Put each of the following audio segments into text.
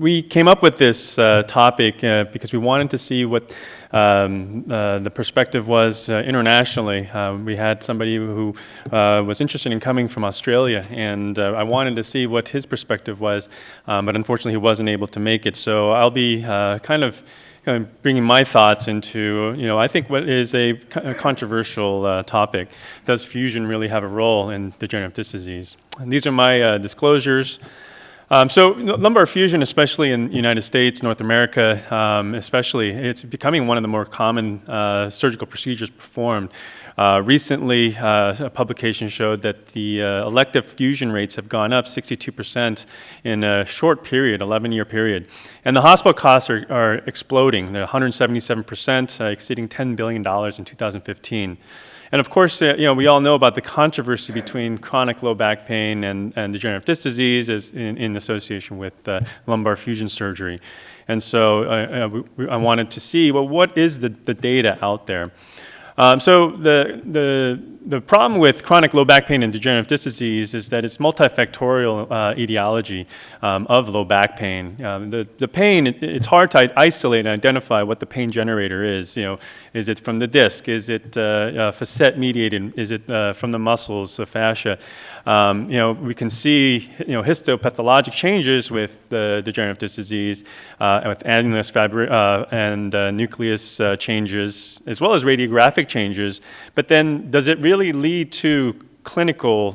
We came up with this topic because we wanted to see what the perspective was internationally. We had somebody who was interested in coming from Australia, and I wanted to see what his perspective was, but unfortunately he wasn't able to make it. So I'll be kind of bringing my thoughts into, I think what is a controversial topic. Does fusion really have a role in degenerative disc disease? And these are my disclosures. So lumbar fusion, especially in the United States, North America, especially, it's becoming one of the more common surgical procedures performed. Recently, a publication showed that the elective fusion rates have gone up 62% in a short period, 11-year period. And the hospital costs are exploding. They're 177%, exceeding $10 billion in 2015. And of course, we all know about the controversy between chronic low back pain and degenerative disc disease in association with lumbar fusion surgery. And so I wanted to see, well, what is the data out there? So the problem with chronic low back pain and degenerative disc disease is that it's multifactorial etiology of low back pain. The pain, it's hard to isolate and identify what the pain generator is. Is it from the disc? Is it facet mediated? Is it from the muscles, the fascia? We can see histopathologic changes with the degenerative disc disease, with annulus and nucleus changes, as well as radiographic changes. But then, does it really lead to clinical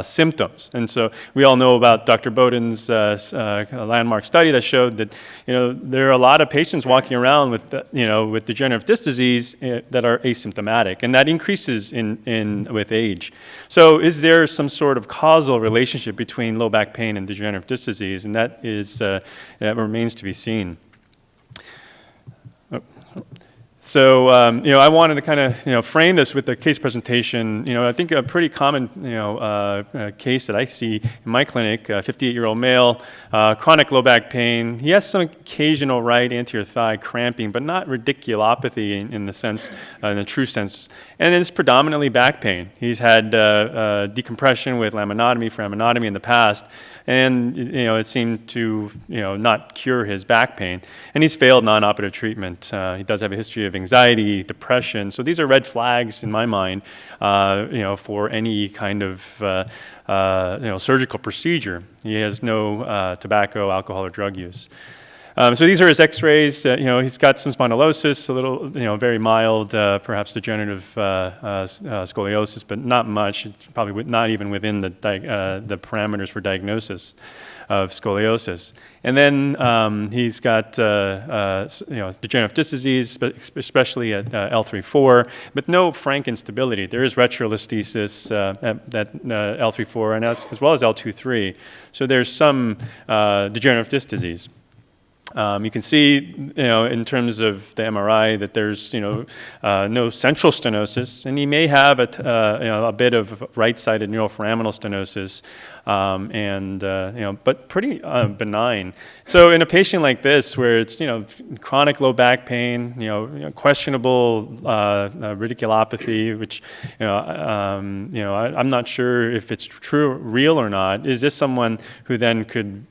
symptoms? And so we all know about Dr. Bowden's landmark study that showed that there are a lot of patients walking around with with degenerative disc disease that are asymptomatic, and that increases with age. So is there some sort of causal relationship between low back pain and degenerative disc disease? And that remains to be seen. So, I wanted to kind of, frame this with the case presentation. I think a pretty common, case that I see in my clinic, a 58-year-old male, chronic low back pain. He has some occasional right anterior thigh cramping, but not radiculopathy in the true sense. And it's predominantly back pain. He's had decompression with laminotomy, foraminotomy in the past, and it seemed to not cure his back pain. And he's failed non-operative treatment. He does have a history of anxiety, depression. So these are red flags in my mind, for any kind of surgical procedure. He has no tobacco, alcohol, or drug use. So these are his X-rays. He's got some spondylosis, a little, very mild, perhaps degenerative scoliosis, but not much. It's probably not even within the parameters for diagnosis of scoliosis. And then he's got degenerative disc disease, especially at L3-4, but no frank instability. There is retrolisthesis at L3-4 and as well as L2-3. So there's some degenerative disc disease. You can see, in terms of the MRI, that there's, no central stenosis, and he may have a bit of right-sided neuroforaminal stenosis, but pretty benign. So in a patient like this, where it's, chronic low back pain, questionable radiculopathy, which, I'm not sure if it's real or not. Is this someone who then could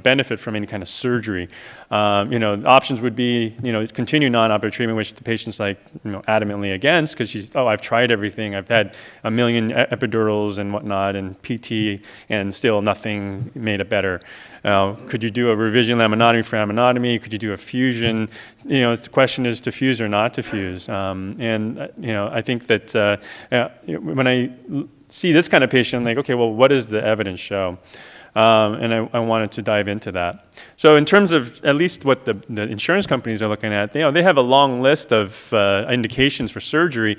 benefit from any kind of surgery? Options would be, continue non-operative treatment, which the patient's adamantly against, because I've tried everything. I've had a million epidurals and whatnot and PT, and still nothing made it better. Could you do a revision laminotomy for aminotomy? Could you do a fusion? The question is to fuse or not to fuse. I think that when I see this kind of patient, I'm like, okay, well, what does the evidence show? And I wanted to dive into that. So in terms of at least what the insurance companies are looking at, they have a long list of indications for surgery,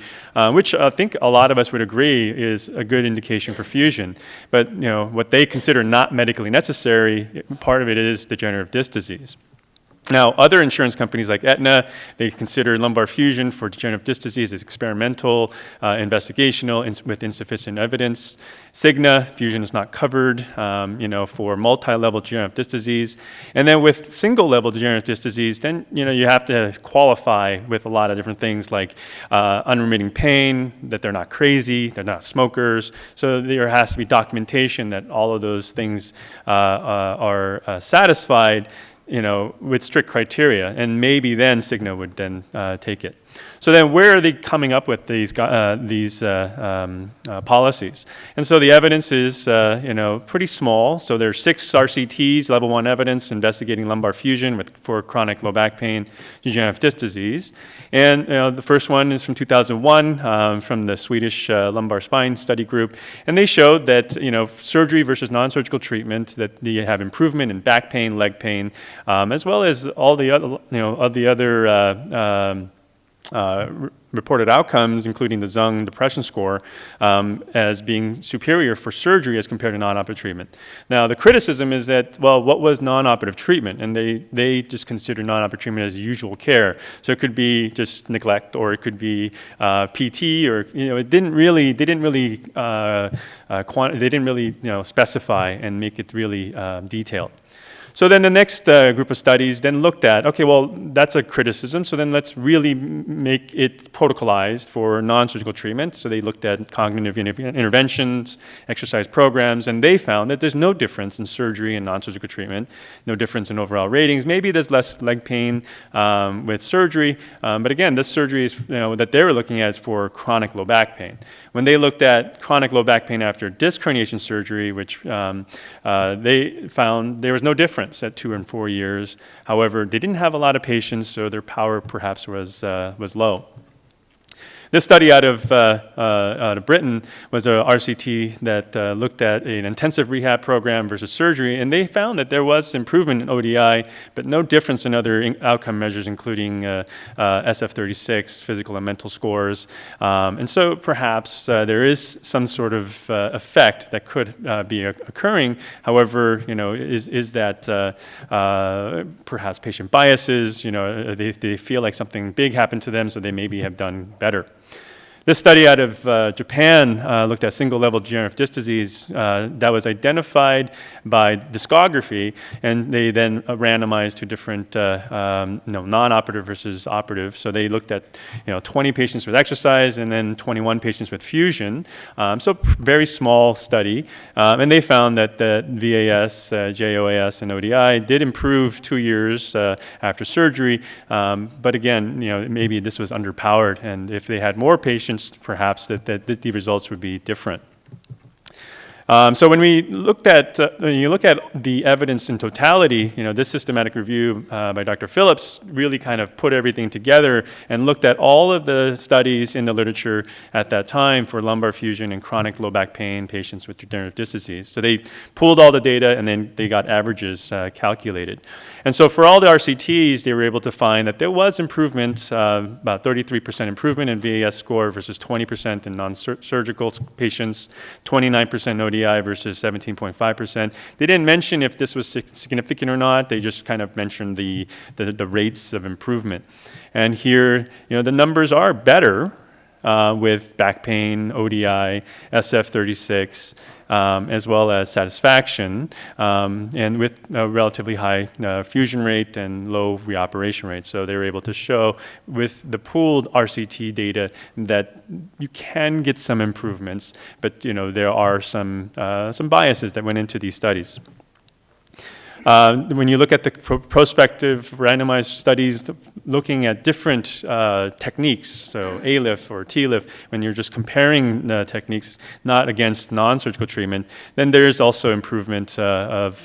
which I think a lot of us would agree is a good indication for fusion. But what they consider not medically necessary, part of it is degenerative disc disease. Now, other insurance companies like Aetna, they consider lumbar fusion for degenerative disc disease as experimental, investigational, with insufficient evidence. Cigna, fusion is not covered, for multi-level degenerative disc disease. And then with single-level degenerative disc disease, then, you have to qualify with a lot of different things like unremitting pain, that they're not crazy, they're not smokers. So there has to be documentation that all of those things are satisfied, with strict criteria, and maybe then Cigna would then take it. So then where are they coming up with these policies? And so the evidence is, pretty small. So there's 6 RCTs, level 1 evidence, investigating lumbar fusion for chronic low back pain, degenerative disc disease. And the first one is from 2001 from the Swedish lumbar spine study group. And they showed that, surgery versus non-surgical treatment, that you have improvement in back pain, leg pain, as well as all the other reported outcomes, including the Zung depression score, as being superior for surgery as compared to non-operative treatment. Now, the criticism is that, well, what was non-operative treatment? And they just consider non-operative treatment as usual care. So it could be just neglect, or it could be PT, or they didn't really specify and make it really detailed. So then the next group of studies then looked at, okay, well, that's a criticism, so then let's really make it protocolized for non-surgical treatment. So they looked at cognitive interventions, exercise programs, and they found that there's no difference in surgery and non-surgical treatment, no difference in overall ratings. Maybe there's less leg pain with surgery, but again, this surgery is, that they were looking at is for chronic low back pain. When they looked at chronic low back pain after disc herniation surgery, which they found there was no difference at 2 and 4 years. However, they didn't have a lot of patients, so their power perhaps was low. This study out of Britain was a RCT that looked at an intensive rehab program versus surgery, and they found that there was improvement in ODI, but no difference in other outcome measures, including SF36, physical and mental scores. And so perhaps there is some sort of effect that could be occurring. However, is that perhaps patient biases? They feel like something big happened to them, so they maybe have done better. This study out of Japan looked at single-level degenerative disc disease that was identified by discography, and they then randomized to different non-operative versus operative. So they looked at 20 patients with exercise and then 21 patients with fusion. So very small study, and they found that the VAS, JOAS, and ODI did improve 2 years after surgery. But again, maybe this was underpowered, and if they had more patients, perhaps that the results would be different. So when you look at the evidence in totality, this systematic review by Dr. Phillips really kind of put everything together and looked at all of the studies in the literature at that time for lumbar fusion and chronic low back pain patients with degenerative disc disease. So they pulled all the data and then they got averages calculated. And so for all the RCTs, they were able to find that there was improvement, about 33% improvement in VAS score versus 20% in non-surgical patients, 29% ODI versus 17.5%. They didn't mention if this was significant or not. They just kind of mentioned the rates of improvement. And here, the numbers are better with back pain, ODI, SF36, as well as satisfaction, and with a relatively high fusion rate and low reoperation rate. So they were able to show with the pooled RCT data that you can get some improvements, but there are some biases that went into these studies. When you look at the prospective randomized studies looking at different techniques, so ALIF or TLIF, when you're just comparing the techniques not against non-surgical treatment, then there's also improvement of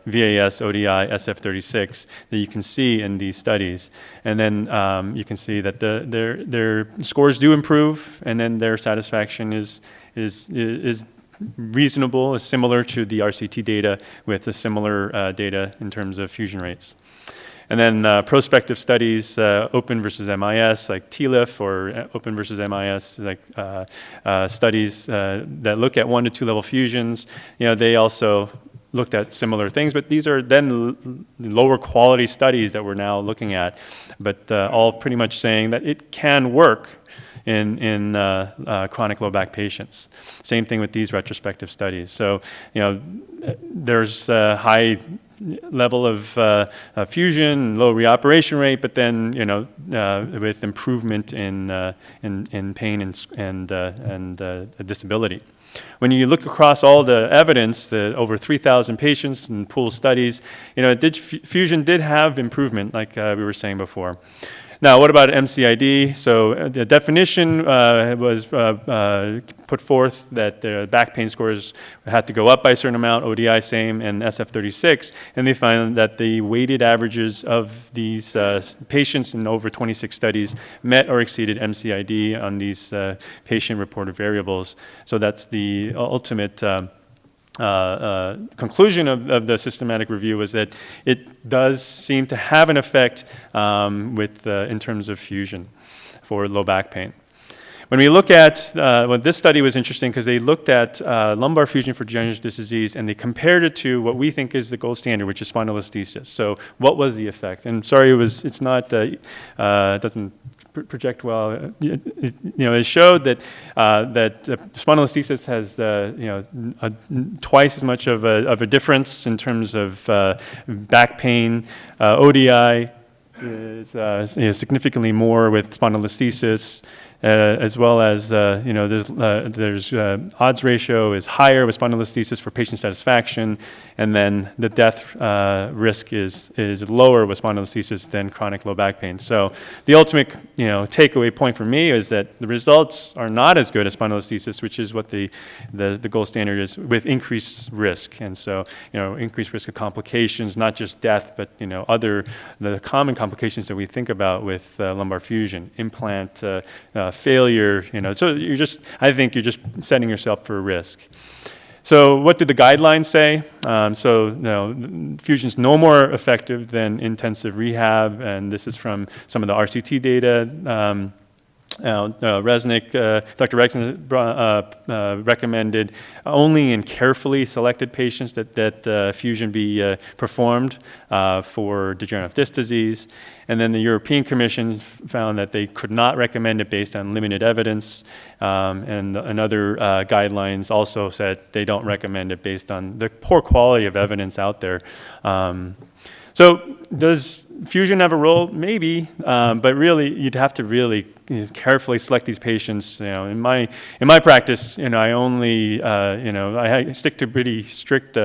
VAS, ODI, SF36 that you can see in these studies. And then you can see that their scores do improve, and then their satisfaction is reasonable, is similar to the RCT data with a similar data in terms of fusion rates. And then prospective studies, open versus MIS, like TLIF, or open versus MIS, like studies that look at 1 to 2 level fusions. They also looked at similar things, but these are then lower quality studies that we're now looking at, but all pretty much saying that it can work in chronic low back patients. Same thing with these retrospective studies. So, there's a high level of fusion, low reoperation rate, but then with improvement in pain and disability. When you look across all the evidence, the over 3,000 patients in pooled studies, fusion did have improvement, like we were saying before. Now, what about MCID? So the definition was put forth that the back pain scores had to go up by a certain amount, ODI same, and SF36, and they found that the weighted averages of these patients in over 26 studies met or exceeded MCID on these patient-reported variables. So that's the ultimate conclusion of the systematic review, was that it does seem to have an effect in terms of fusion for low back pain. When we look at, this study was interesting because they looked at lumbar fusion for degenerative disc disease, and they compared it to what we think is the gold standard, which is spondylolisthesis. So what was the effect? And sorry, it doesn't project well. It showed that spondylolisthesis has twice as much of a difference in terms of back pain. ODI is significantly more with spondylolisthesis, as well as there's odds ratio is higher with spondylolisthesis for patient satisfaction, and then the death risk is lower with spondylolisthesis than chronic low back pain. So the ultimate takeaway point for me is that the results are not as good as spondylolisthesis, which is what the gold standard is, with increased risk. And so increased risk of complications, not just death, but the common complications that we think about with lumbar fusion, implant failure. So I think you're just setting yourself for a risk. So what did the guidelines say? Fusion is no more effective than intensive rehab, and this is from some of the RCT data. Dr. Resnick recommended only in carefully selected patients that fusion be performed for degenerative disc disease. And then the European Commission found that they could not recommend it based on limited evidence. And other guidelines also said they don't recommend it based on the poor quality of evidence out there. So does fusion have a role? Maybe, but really you'd have to really carefully select these patients. In my practice, I only I stick to pretty strict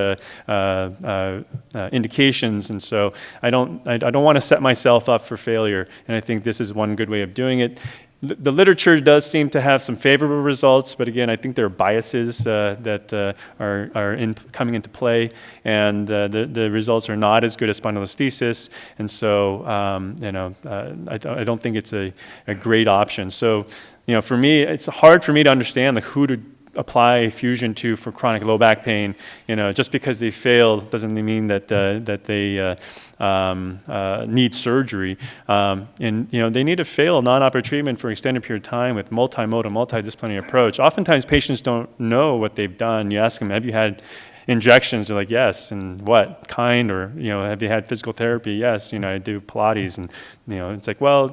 indications, and so I don't want to set myself up for failure. And I think this is one good way of doing it. The literature does seem to have some favorable results, but again, I think there are biases that are coming into play, and the results are not as good as spondylolisthesis, and so I don't think it's a great option. So for me, it's hard for me to understand who to apply fusion to for chronic low back pain. Just because they fail doesn't mean that they need surgery. And they need to fail non-operative treatment for an extended period of time with multimodal, multidisciplinary approach. Oftentimes patients don't know what they've done. You ask them, have you had injections? They're like, yes. And what kind? Or have you had physical therapy? Yes. I do Pilates, and it's like, well,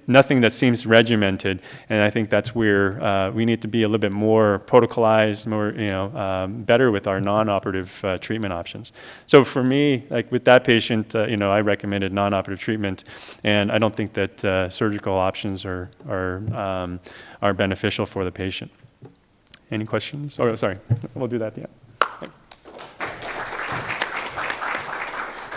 nothing that seems regimented. And I think that's where we need to be a little bit more protocolized, more better with our non-operative treatment options. So for me, like with that patient, I recommended non-operative treatment, and I don't think that surgical options are beneficial for the patient. Any questions? Oh, sorry, we'll do that at the end.